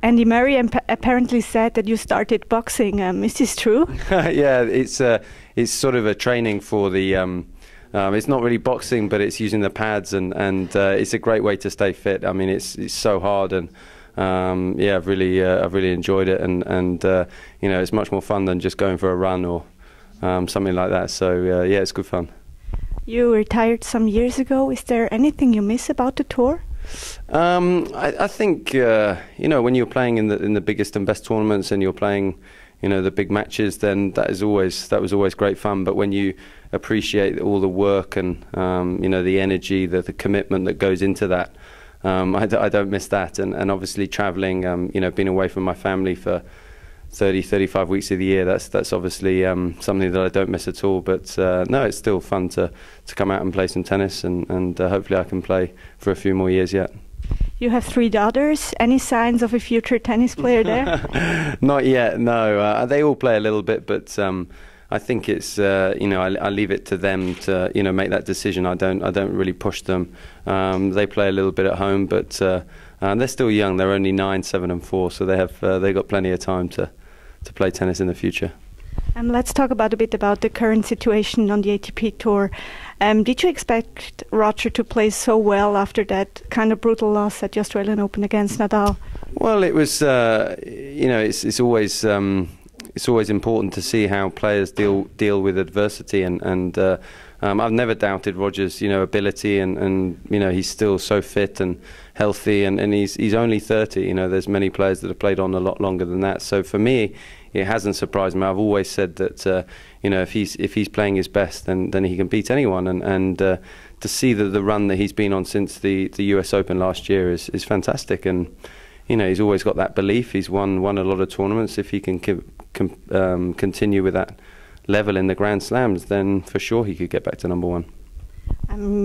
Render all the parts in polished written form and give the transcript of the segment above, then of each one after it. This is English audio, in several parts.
Andy Murray apparently said that you started boxing. Is this true? Yeah, it's sort of a training for the. It's not really boxing, but it's using the pads, and it's a great way to stay fit. I mean, it's so hard, and yeah, I've really enjoyed it, and you know, it's much more fun than just going for a run or something like that. So yeah, it's good fun. You retired some years ago. Is there anything you miss about the tour? I think you know, when you're playing in the biggest and best tournaments, and you're playing, you know, the big matches, then that was always great fun. But when you appreciate all the work and you know, the energy, the commitment that goes into that, I don't miss that. And obviously traveling, you know, being away from my family for 30-35 weeks of the year, that's obviously something that I don't miss at all. But no, it's still fun to come out and play some tennis, and hopefully I can play for a few more years yet. You have 3 daughters. Any signs of a future tennis player there? Not yet, no. They all play a little bit, but I think it's you know, I leave it to them to, you know, make that decision. I don't really push them. They play a little bit at home, but they're still young. They're only 9, 7 and 4, so they've got plenty of time to play tennis in the future. Let's talk a bit about the current situation on the ATP Tour. Did you expect Roger to play so well after that kind of brutal loss at the Australian Open against Nadal? Well, it was you know, it's always important to see how players deal with adversity, and I've never doubted Roger's, you know, ability, and you know, he's still so fit and healthy, and he's only 30. You know, there's many players that have played on a lot longer than that. So for me, it hasn't surprised me. I've always said that you know, if he's playing his best, then he can beat anyone, and to see the run that he's been on since the US Open last year is fantastic. And you know, he's always got that belief. He's won a lot of tournaments. If he can continue with that level in the Grand Slams, then for sure he could get back to #1.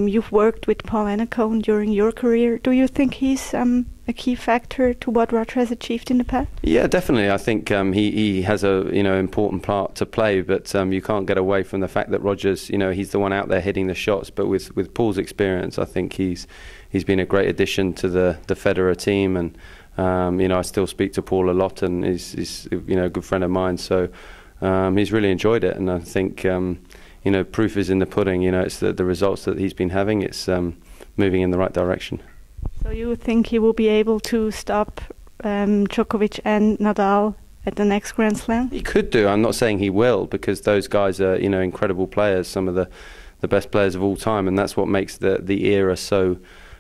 You've worked with Paul Annacone during your career. Do you think he's a key factor to what Roger has achieved in the past? Yeah, definitely. I think he has a, you know, important part to play, but you can't get away from the fact that Roger's, you know, he's the one out there hitting the shots. But with Paul's experience, I think he's been a great addition to the Federer team, and you know, I still speak to Paul a lot, and he's you know, a good friend of mine. So he's really enjoyed it, and I think you know, proof is in the pudding. You know, it's the results that he's been having. It's moving in the right direction. So you think he will be able to stop Djokovic and Nadal at the next Grand Slam? He could do. I'm not saying he will, because those guys are, you know, incredible players, some of the best players of all time, and that's what makes the era so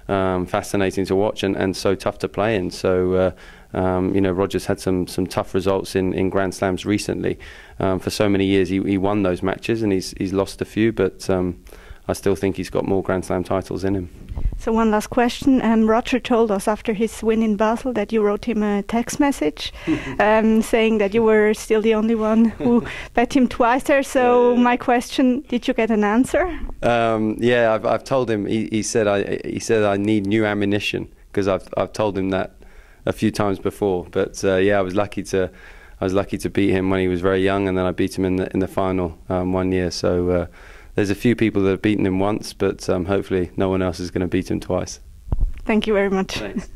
fascinating to watch, and so tough to play in. So you know, Roger's had some tough results in Grand Slams recently. For so many years he won those matches, and he's lost a few, but I still think he's got more Grand Slam titles in him. So one last question. Roger told us after his win in Basel that you wrote him a text message saying that you were still the only one who bet him twice there. So my question, did you get an answer? Yeah, I've told him. He said I need new ammunition, because I've told him that a few times before. But yeah, I was lucky to beat him when he was very young, and then I beat him in the final one year. So there's a few people that have beaten him once, but hopefully no one else is going to beat him twice. Thank you very much. Thanks.